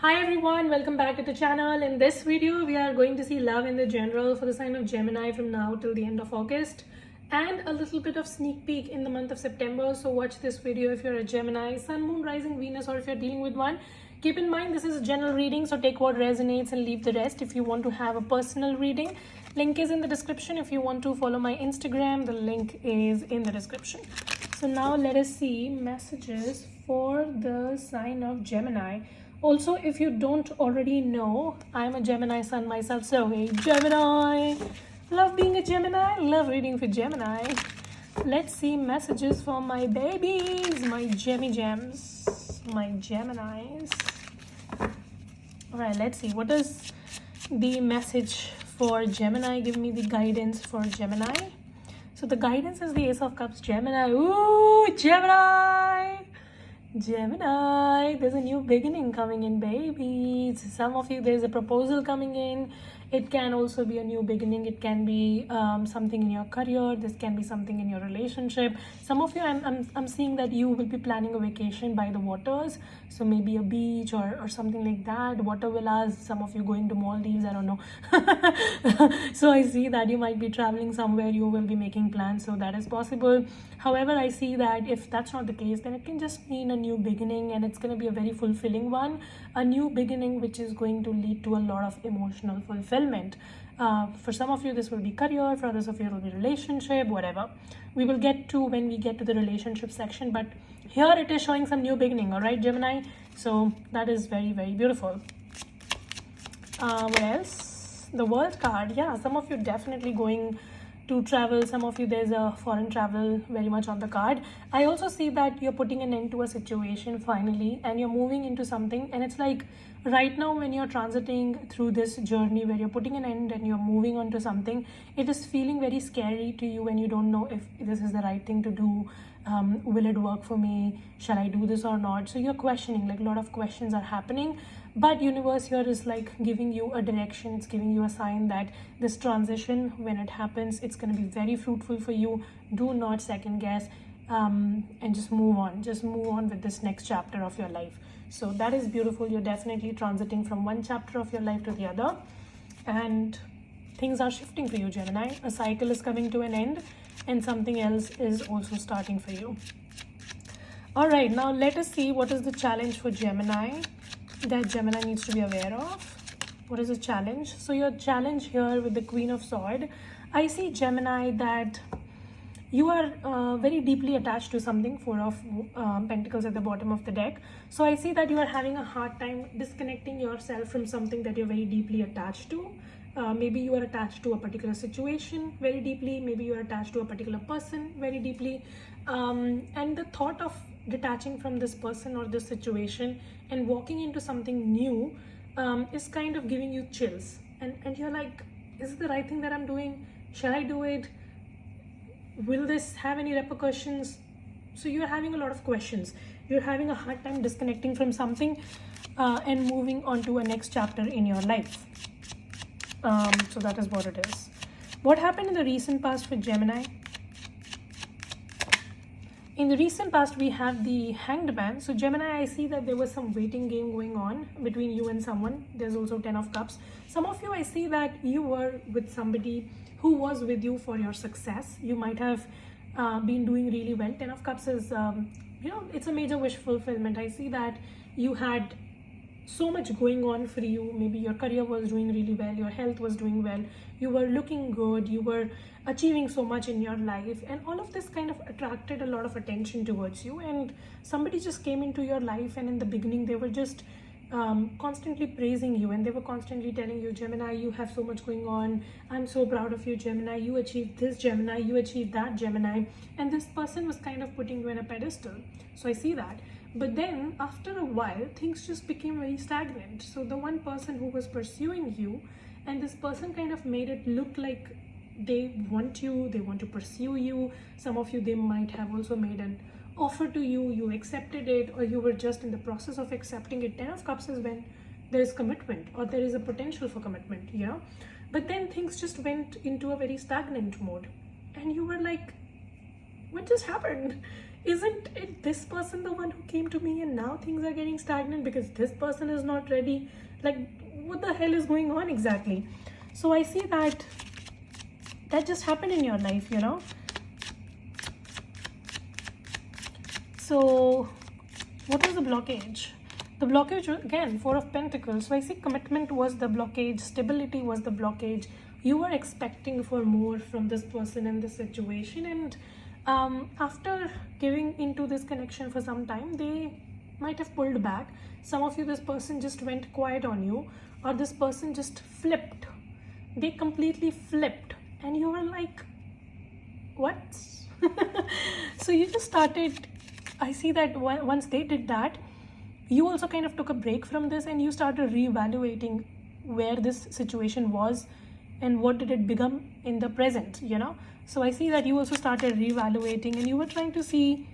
Hi everyone, welcome back to the channel. In this video, we are going to see love in the general for the sign of Gemini from now till the end of August and a little bit of sneak peek in the month of September. So watch this video if you're a Gemini, Sun, Moon, Rising, Venus, or if you're dealing with one. Keep in mind, this is a general reading, so take what resonates and leave the rest. If you want to have a personal reading, link is in the description. If you want to follow my Instagram, the link is in the description. So now let us see messages for the sign of Gemini. Also, if you don't already know, I'm a Gemini sun myself, so hey Gemini! Love being a Gemini, love reading for Gemini. Let's see messages for my babies, my Gemmy Gems, my Geminis. Alright, let's see. What does the message for Gemini give me? The guidance for Gemini. So the guidance is the Ace of Cups, Gemini. Ooh, Gemini! Gemini, there's a new beginning coming in, babies. Some of you, there's a proposal coming in. It can also be a new beginning. It can be something in your career. This can be something in your relationship. Some of you, I'm seeing that you will be planning a vacation by the waters. So maybe a beach or something like that. Water villas. Some of you going to Maldives. I don't know. So I see that you might be traveling somewhere. You will be making plans. So that is possible. However, I see that if that's not the case, then it can just mean a new beginning, and it's going to be a very fulfilling one. A new beginning which is going to lead to a lot of emotional fulfillment. For some of you, this will be career. For others of you, it will be relationship, whatever. We will get to when we get to the relationship section, but here it is showing some new beginning. All right, Gemini. So that is very, very beautiful. What else? The World card. Yeah, some of you definitely going to travel. Some of you, there's a foreign travel very much on the card. I also see that you're putting an end to a situation finally, and you're moving into something. And it's like right now when you're transiting through this journey where you're putting an end and you're moving on to something, it is feeling very scary to you when you don't know if this is the right thing to do. Will it work for me? Shall I do this or not? So you're questioning, like a lot of questions are happening. But universe here is like giving you a direction. It's giving you a sign that this transition, when it happens, it's going to be very fruitful for you. Do not second guess, and just move on. Just move on with this next chapter of your life. So that is beautiful. You're definitely transiting from one chapter of your life to the other. And things are shifting for you, Gemini. A cycle is coming to an end and something else is also starting for you. All right, now let us see what is the challenge for Gemini that Gemini needs to be aware of. What is the challenge? So your challenge here with the Queen of Swords, I see, Gemini, that you are very deeply attached to something. Four of Pentacles at the bottom of the deck. So I see that you are having a hard time disconnecting yourself from something that you're very deeply attached to. Maybe you are attached to a particular situation very deeply. Maybe you are attached to a particular person very deeply. And the thought of detaching from this person or this situation and walking into something new is kind of giving you chills. And you're like, is it the right thing that I'm doing? Shall I do it? Will this have any repercussions? So you're having a lot of questions. You're having a hard time disconnecting from something and moving on to a next chapter in your life. So that is what it is. What happened in the recent past for Gemini? In the recent past, we have the Hanged Man. So Gemini, I see that there was some waiting game going on between you and someone. There's also 10 of Cups. Some of you, I see that you were with somebody who was with you for your success. You might have been doing really well. 10 of Cups is, it's a major wish fulfillment. I see that you had so much going on for you. Maybe your career was doing really well, your health was doing well, you were looking good, you were achieving so much in your life, and all of this kind of attracted a lot of attention towards you. And somebody just came into your life, and in the beginning they were just constantly praising you, and they were constantly telling you, Gemini, you have so much going on, I'm so proud of you, Gemini, you achieved this, Gemini, you achieved that, Gemini. And this person was kind of putting you in a pedestal. So I see that. But then after a while, things just became very stagnant. So the one person who was pursuing you, and this person kind of made it look like they want you, they want to pursue you. Some of you, they might have also made an offer to you, you accepted it, or you were just in the process of accepting it. 10 of Cups is when there is commitment, or there is a potential for commitment, But then things just went into a very stagnant mode. And you were like, what just happened? isn't it this person the one who came to me and now things are getting stagnant because this person is not ready? Like, what the hell is going on exactly? So I see that just happened in your life, you know. So what was the blockage? The blockage, again, Four of Pentacles. So I see commitment was the blockage, stability was the blockage. You were expecting for more from this person in this situation, and after giving into this connection for some time, they might have pulled back. Some of you, this person just went quiet on you, or this person just flipped. They completely flipped, and you were like, what? So you just started, I see that once they did that, you also kind of took a break from this and you started reevaluating where this situation was and what did it become in the present, you know. So I see that you also started reevaluating and you were trying to see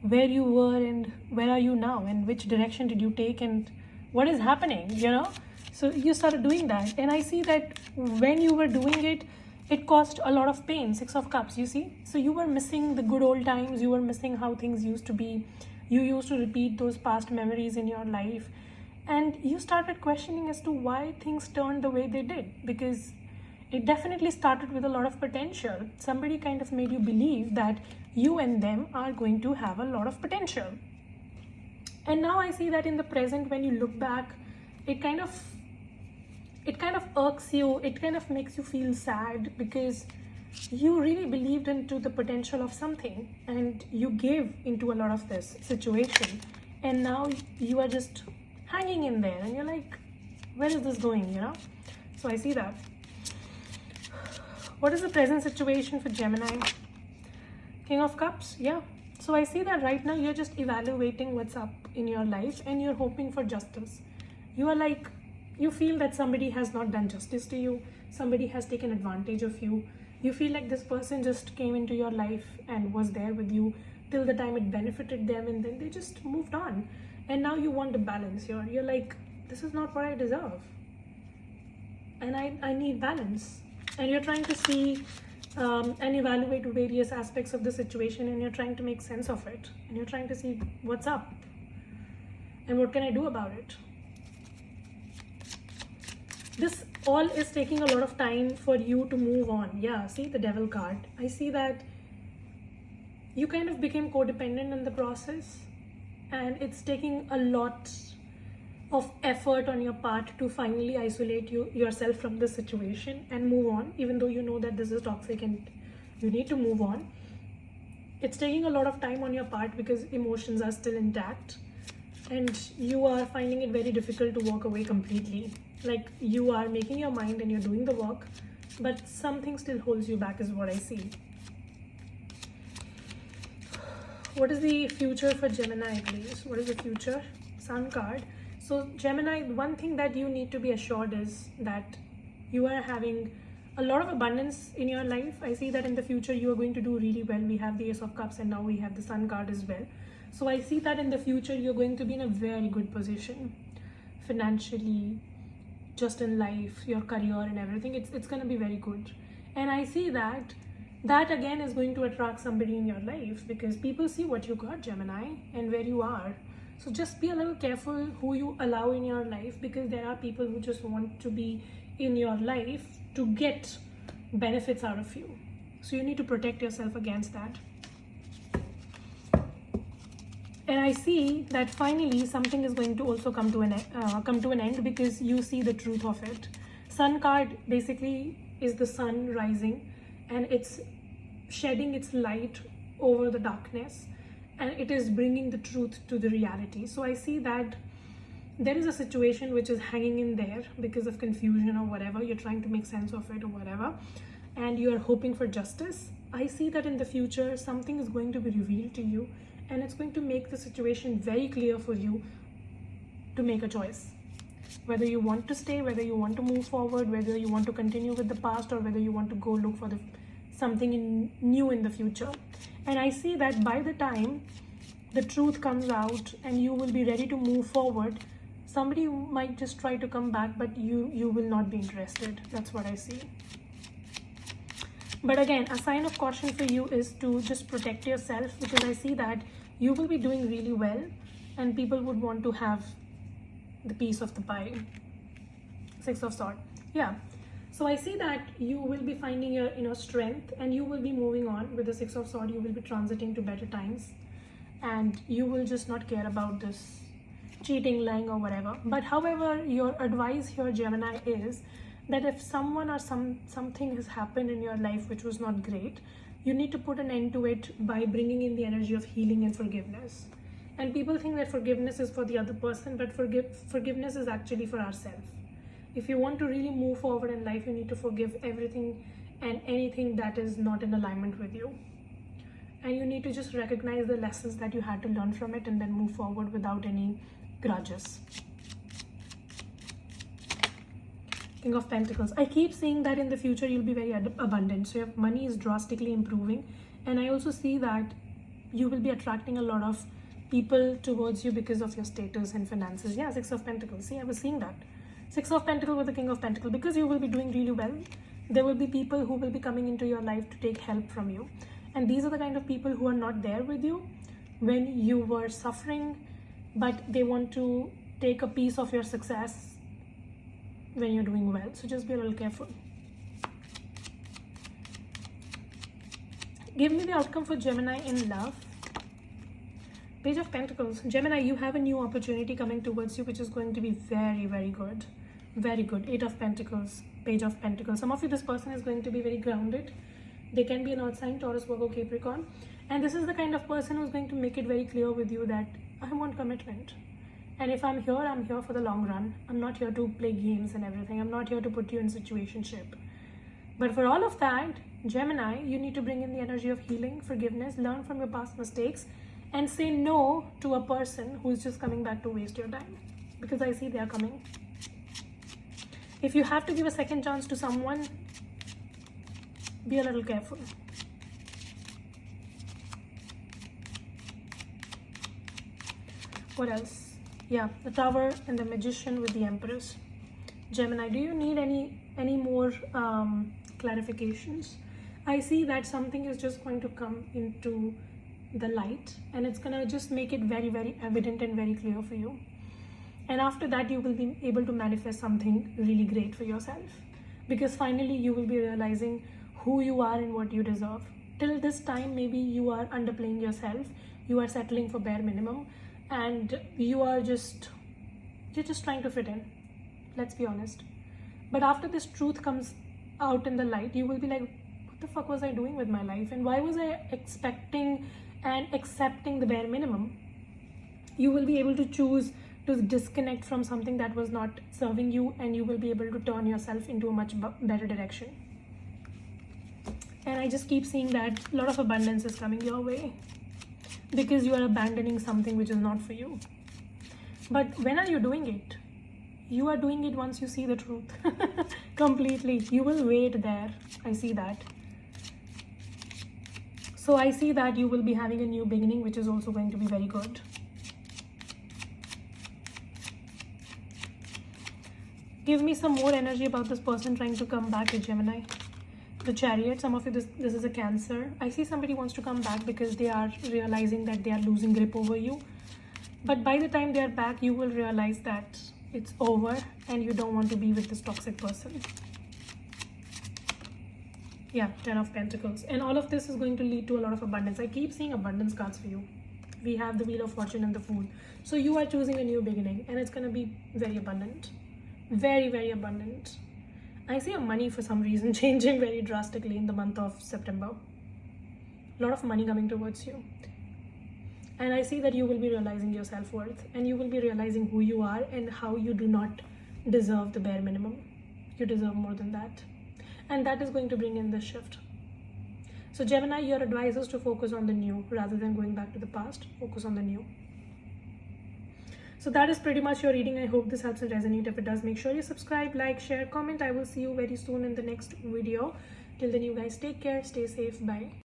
where you were and where are you now and which direction did you take and what is happening, you know. So you started doing that, and I see that when you were doing it, it caused a lot of pain. Six of Cups, you see. So you were missing the good old times, you were missing how things used to be. You used to repeat those past memories in your life, and you started questioning as to why things turned the way they did, because it definitely started with a lot of potential. Somebody kind of made you believe that you and them are going to have a lot of potential. And now I see that in the present, when you look back, it kind of irks you, it kind of makes you feel sad, because you really believed into the potential of something and you gave into a lot of this situation, and now you are just hanging in there and you're like, where is this going, you know? So I see that. What is the present situation for Gemini? King of Cups, yeah. So I see that right now you're just evaluating what's up in your life and you're hoping for justice. You are like, you feel that somebody has not done justice to you, somebody has taken advantage of you. You feel like this person just came into your life and was there with you till the time it benefited them, and then they just moved on. And now you want a balance here. You're like, this is not what I deserve. And I need balance. And you're trying to see and evaluate various aspects of the situation, and you're trying to make sense of it. And you're trying to see what's up and what can I do about it. This all is taking a lot of time for you to move on. Yeah, see the Devil card. I see that you kind of became codependent in the process, and it's taking a lot of effort on your part to finally isolate yourself from the situation and move on, even though you know that this is toxic and you need to move on. It's taking a lot of time on your part because emotions are still intact, and you are finding it very difficult to walk away completely. Like, you are making your mind and you're doing the work, but something still holds you back is what I see. What is the future for Gemini, please? What is the future? Sun card. So Gemini, one thing that you need to be assured is that you are having a lot of abundance in your life. I see that in the future you are going to do really well. We have the Ace of Cups and now we have the Sun card as well. So I see that in the future you're going to be in a very good position financially, just in life, your career and everything. It's going to be very good. And I see that again is going to attract somebody in your life, because people see what you got, Gemini, and where you are. So just be a little careful who you allow in your life, because there are people who just want to be in your life to get benefits out of you. So you need to protect yourself against that. And I see that finally something is going to also come to an end, because you see the truth of it. Sun card basically is the sun rising, and it's shedding its light over the darkness, and it is bringing the truth to the reality. So I see that there is a situation which is hanging in there because of confusion or whatever. You're trying to make sense of it or whatever, and you are hoping for justice. I see that in the future something is going to be revealed to you, and it's going to make the situation very clear for you to make a choice. Whether you want to stay, whether you want to move forward, whether you want to continue with the past, or whether you want to go look for something new in the future. And I see that by the time the truth comes out and you will be ready to move forward, somebody might just try to come back, but you will not be interested. That's what I see. But again, a sign of caution for you is to just protect yourself, because I see that you will be doing really well, and people would want to have the piece of the pie. Six of Swords. Yeah. So I see that you will be finding your inner strength, and you will be moving on with the Six of Swords. You will be transiting to better times, and you will just not care about this cheating, lying, or whatever. But however, your advice here, Gemini, is that if someone or something has happened in your life which was not great, you need to put an end to it by bringing in the energy of healing and forgiveness. And people think that forgiveness is for the other person, but forgiveness is actually for ourselves. If you want to really move forward in life, you need to forgive everything and anything that is not in alignment with you. And you need to just recognize the lessons that you had to learn from it, and then move forward without any grudges. King of Pentacles. I keep seeing that in the future you'll be very abundant. So your money is drastically improving. And I also see that you will be attracting a lot of people towards you because of your status and finances. Yeah, Six of Pentacles. See, I was seeing that. Six of Pentacles with the King of Pentacles. Because you will be doing really well, there will be people who will be coming into your life to take help from you. And these are the kind of people who are not there with you when you were suffering, but they want to take a piece of your success when you're doing well. So just be a little careful. Give me the outcome for Gemini in love. Page of Pentacles. Gemini, you have a new opportunity coming towards you, which is going to be very, very good. Very good. Eight of Pentacles. Page of Pentacles. Some of you, this person is going to be very grounded. They can be an earth sign, Taurus, Virgo, Capricorn. And this is the kind of person who's going to make it very clear with you that I want commitment. And if I'm here for the long run. I'm not here to play games and everything. I'm not here to put you in situationship. But for all of that, Gemini, you need to bring in the energy of healing, forgiveness, learn from your past mistakes, and say no to a person who's just coming back to waste your time. Because I see they are coming. If you have to give a second chance to someone, be a little careful. What else? Yeah, the Tower and the Magician with the Empress. Gemini, do you need any more clarifications? I see that something is just going to come into the light, and it's going to just make it very, very evident and very clear for you. And after that, you will be able to manifest something really great for yourself. Because finally, you will be realizing who you are and what you deserve. Till this time, maybe you are underplaying yourself. You are settling for bare minimum. And you're just trying to fit in. Let's be honest. But after this truth comes out in the light, you will be like, what the fuck was I doing with my life? And why was I expecting and accepting the bare minimum? You will be able to choose to disconnect from something that was not serving you, and you will be able to turn yourself into a much better direction. And I just keep seeing that a lot of abundance is coming your way because you are abandoning something which is not for you. But when are you doing it? You are doing it once you see the truth. Completely. You will wait there. I see that. So I see that you will be having a new beginning, which is also going to be very good. Give me some more energy about this person trying to come back to Gemini. The Chariot. Some of you, this is a Cancer. I see somebody wants to come back because they are realizing that they are losing grip over you. But by the time they are back, you will realize that it's over and you don't want to be with this toxic person. Yeah, Ten of Pentacles. And all of this is going to lead to a lot of abundance. I keep seeing abundance cards for you. We have the Wheel of Fortune and the Fool. So you are choosing a new beginning, and it's going to be very abundant. Very, very abundant. I see your money for some reason changing very drastically in the month of September. A lot of money coming towards you. And I see that you will be realizing your self-worth, and you will be realizing who you are and how you do not deserve the bare minimum. You deserve more than that. And that is going to bring in this shift. So Gemini, your advice is to focus on the new rather than going back to the past. Focus on the new. So that is pretty much your reading. I hope this helps and resonate. If it does, make sure you subscribe, like, share, comment. I will see you very soon in the next video. Till then, you guys take care, stay safe, bye.